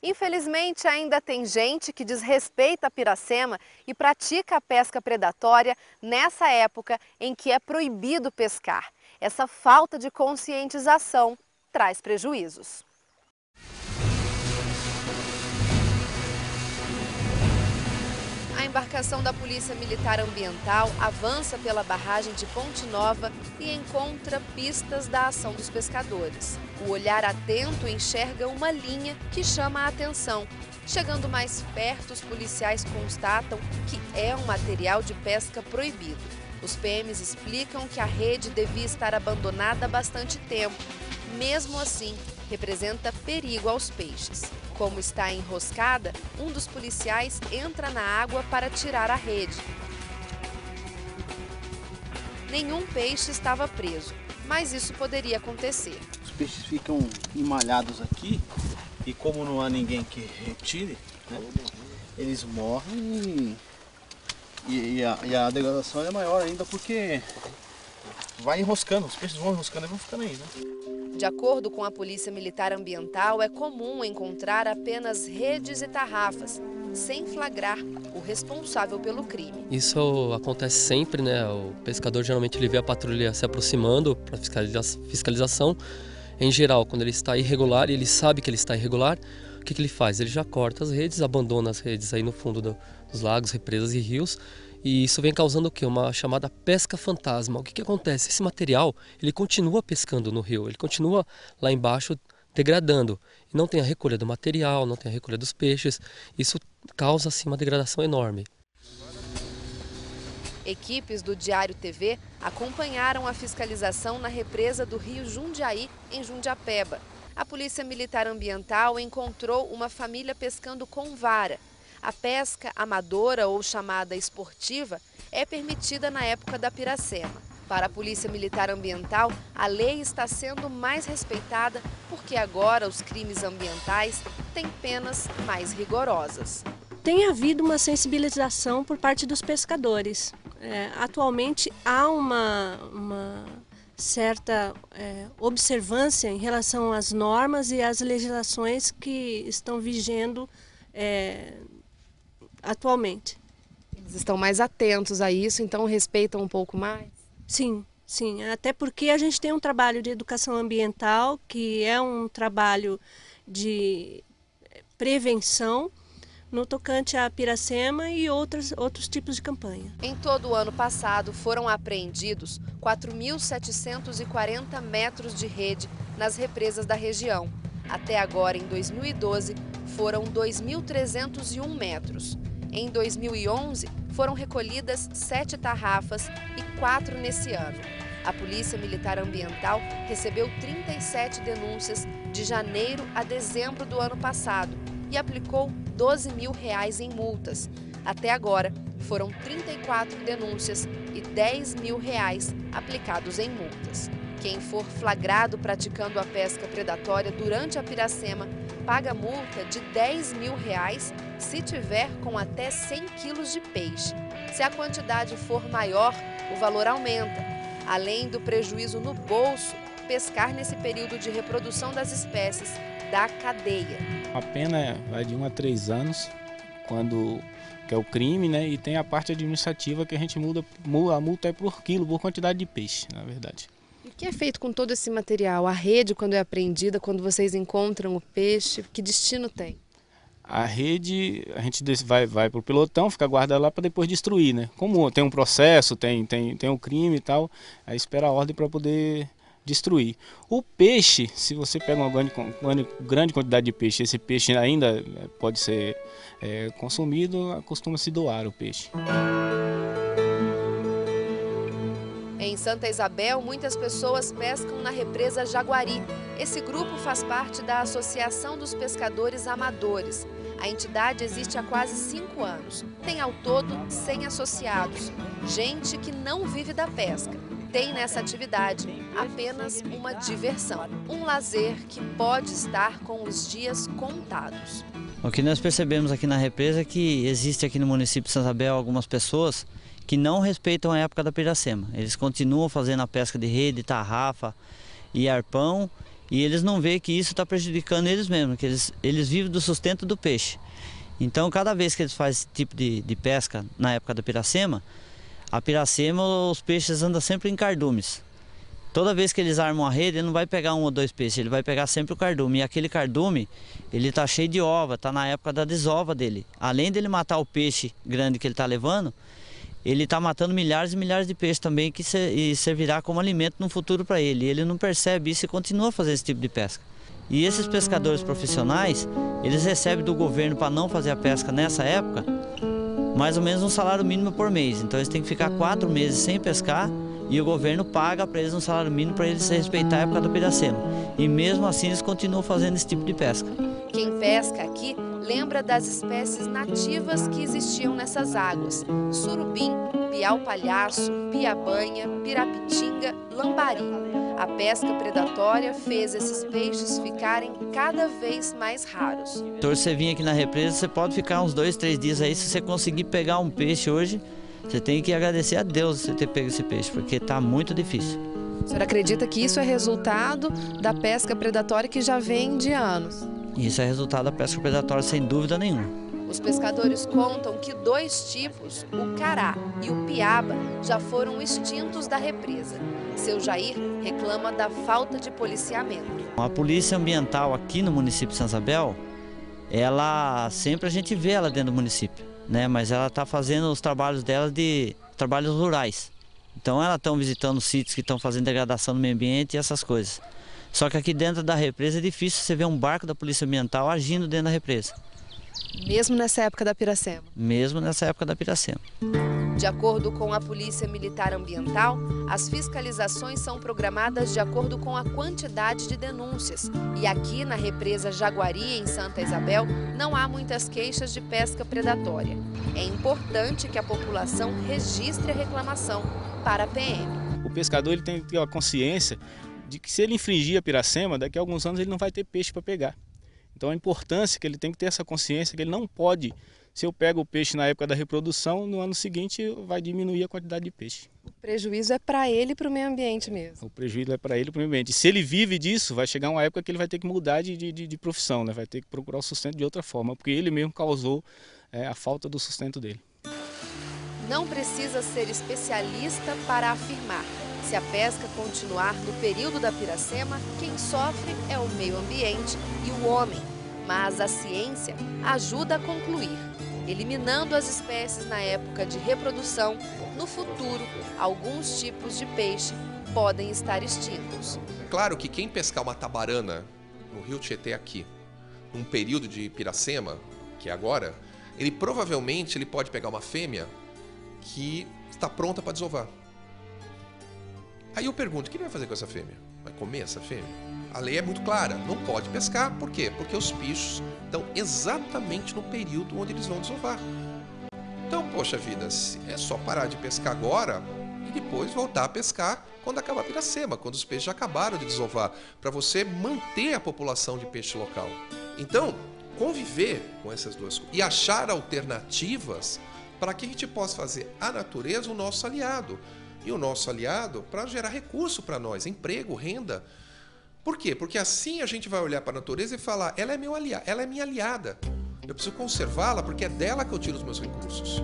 Infelizmente, ainda tem gente que desrespeita a Piracema e pratica a pesca predatória nessa época em que é proibido pescar. Essa falta de conscientização traz prejuízos. A embarcação da Polícia Militar Ambiental avança pela barragem de Ponte Nova e encontra pistas da ação dos pescadores. O olhar atento enxerga uma linha que chama a atenção. Chegando mais perto, os policiais constatam que é um material de pesca proibido. Os PMs explicam que a rede devia estar abandonada há bastante tempo. Mesmo assim, representa perigo aos peixes. Como está enroscada, um dos policiais entra na água para tirar a rede. Nenhum peixe estava preso, mas isso poderia acontecer. Os peixes ficam emalhados aqui e como não há ninguém que retire, né, eles morrem e a degradação é maior ainda porque vai enroscando, os peixes vão enroscando e vão ficando aí, né? De acordo com a Polícia Militar Ambiental, é comum encontrar apenas redes e tarrafas, sem flagrar o responsável pelo crime. Isso acontece sempre, né? O pescador geralmente ele vê a patrulha se aproximando para fiscalização. Em geral, quando ele está irregular e ele sabe que ele está irregular, o que ele faz? Ele já corta as redes, abandona as redes aí no fundo dos lagos, represas e rios. E isso vem causando o quê? Uma chamada pesca fantasma. O que acontece? Esse material, ele continua pescando no rio, ele continua lá embaixo degradando. E não tem a recolha do material, não tem a recolha dos peixes. Isso causa, assim, uma degradação enorme. Equipes do Diário TV acompanharam a fiscalização na represa do rio Jundiaí, em Jundiapeba. A Polícia Militar Ambiental encontrou uma família pescando com vara. A pesca amadora ou chamada esportiva é permitida na época da Piracema. Para a Polícia Militar Ambiental, a lei está sendo mais respeitada porque agora os crimes ambientais têm penas mais rigorosas. Tem havido uma sensibilização por parte dos pescadores. Atualmente há uma certa observância em relação às normas e às legislações que estão vigendo atualmente. Eles estão mais atentos a isso, então respeitam um pouco mais? Sim, sim. Até porque a gente tem um trabalho de educação ambiental, que é um trabalho de prevenção no tocante à Piracema e outros tipos de campanha. Em todo o ano passado foram apreendidos 4.740 metros de rede nas represas da região. Até agora, em 2012, foram 2.301 metros. Em 2011, foram recolhidas 7 tarrafas e 4 nesse ano. A Polícia Militar Ambiental recebeu 37 denúncias de janeiro a dezembro do ano passado e aplicou R$12 mil em multas. Até agora, foram 34 denúncias e R$10 mil aplicados em multas. Quem for flagrado praticando a pesca predatória durante a Piracema paga multa de R$10 mil se tiver com até 100 quilos de peixe. Se a quantidade for maior, o valor aumenta. Além do prejuízo no bolso, pescar nesse período de reprodução das espécies dá cadeia. A pena vai de 1 a 3 anos, que é o crime, né? E tem a parte administrativa que a gente a multa é por quilo, por quantidade de peixe, na verdade. E o que é feito com todo esse material? A rede, quando é apreendida, quando vocês encontram o peixe, que destino tem? A rede, a gente vai para o pelotão, fica guardada lá para depois destruir, né? Como tem um processo, tem um crime e tal, aí espera a ordem para poder destruir. O peixe, se você pega uma grande quantidade de peixe, esse peixe ainda pode ser consumido, costuma-se doar o peixe. Em Santa Isabel, muitas pessoas pescam na represa Jaguari. Esse grupo faz parte da Associação dos Pescadores Amadores. A entidade existe há quase 5 anos. Tem ao todo 100 associados. Gente que não vive da pesca. Tem nessa atividade apenas uma diversão. Um lazer que pode estar com os dias contados. O que nós percebemos aqui na represa é que existe aqui no município de Santa Isabel algumas pessoas que não respeitam a época da Piracema. Eles continuam fazendo a pesca de rede, tarrafa e arpão e eles não veem que isso está prejudicando eles mesmos, que eles vivem do sustento do peixe. Então, cada vez que eles fazem esse tipo de pesca na época da piracema, os peixes andam sempre em cardumes. Toda vez que eles armam a rede, ele não vai pegar 1 ou 2 peixes, ele vai pegar sempre o cardume. E aquele cardume, ele está cheio de ova, está na época da desova dele. Além dele matar o peixe grande que ele está levando, ele está matando milhares e milhares de peixes também que servirá como alimento no futuro para ele. Ele não percebe isso e continua a fazer esse tipo de pesca. E esses pescadores profissionais, eles recebem do governo para não fazer a pesca nessa época, mais ou menos um salário mínimo por mês. Então eles têm que ficar 4 meses sem pescar e o governo paga para eles um salário mínimo para eles respeitar a época do piracema. E mesmo assim eles continuam fazendo esse tipo de pesca. Quem pesca aqui lembra das espécies nativas que existiam nessas águas: surubim, piau-palhaço, piabanha, pirapitinga, lambari. A pesca predatória fez esses peixes ficarem cada vez mais raros. Então você vir aqui na represa, você pode ficar uns 2, 3 dias aí. Se você conseguir pegar um peixe hoje, você tem que agradecer a Deus você ter pego esse peixe, porque está muito difícil. O senhor acredita que isso é resultado da pesca predatória que já vem de anos? Isso é resultado da pesca predatória, sem dúvida nenhuma. Os pescadores contam que 2 tipos, o cará e o piaba, já foram extintos da represa. Seu Jair reclama da falta de policiamento. A polícia ambiental aqui no município de Santa Isabel, sempre a gente vê ela dentro do município, né? Mas ela está fazendo os trabalhos dela de trabalhos rurais. Então elas estão visitando sítios que estão fazendo degradação do meio ambiente e essas coisas. Só que aqui dentro da represa é difícil você ver um barco da polícia ambiental agindo dentro da represa. Mesmo nessa época da piracema? Mesmo nessa época da piracema. De acordo com a Polícia Militar Ambiental, as fiscalizações são programadas de acordo com a quantidade de denúncias. E aqui na represa Jaguari, em Santa Isabel, não há muitas queixas de pesca predatória. É importante que a população registre a reclamação para a PM. O pescador ele tem que ter a consciência de que se ele infringir a piracema, daqui a alguns anos ele não vai ter peixe para pegar. Então a importância que ele tem que ter essa consciência que ele não pode, se eu pego o peixe na época da reprodução, no ano seguinte vai diminuir a quantidade de peixe. O prejuízo é para ele e para o meio ambiente mesmo. O prejuízo é para ele e para o meio ambiente. E se ele vive disso, vai chegar uma época que ele vai ter que mudar de profissão, né? Vai ter que procurar o sustento de outra forma, porque ele mesmo causou a falta do sustento dele. Não precisa ser especialista para afirmar. Se a pesca continuar no período da piracema, quem sofre é o meio ambiente e o homem. Mas a ciência ajuda a concluir. Eliminando as espécies na época de reprodução, no futuro, alguns tipos de peixe podem estar extintos. Claro que quem pescar uma tabarana no rio Tietê aqui, num período de piracema, que é agora, ele provavelmente pode pegar uma fêmea que está pronta para desovar. Aí eu pergunto, o que ele vai fazer com essa fêmea? Vai comer essa fêmea? A lei é muito clara, não pode pescar. Por quê? Porque os bichos estão exatamente no período onde eles vão desovar. Então, poxa vida, é só parar de pescar agora e depois voltar a pescar quando acabar a piracema, quando os peixes já acabaram de desovar, para você manter a população de peixe local. Então, conviver com essas duas coisas e achar alternativas para que a gente possa fazer a natureza o nosso aliado. E o nosso aliado para gerar recurso para nós, emprego, renda. Por quê? Porque assim a gente vai olhar para a natureza e falar, ela é meu aliado, ela é minha aliada. Eu preciso conservá-la porque é dela que eu tiro os meus recursos.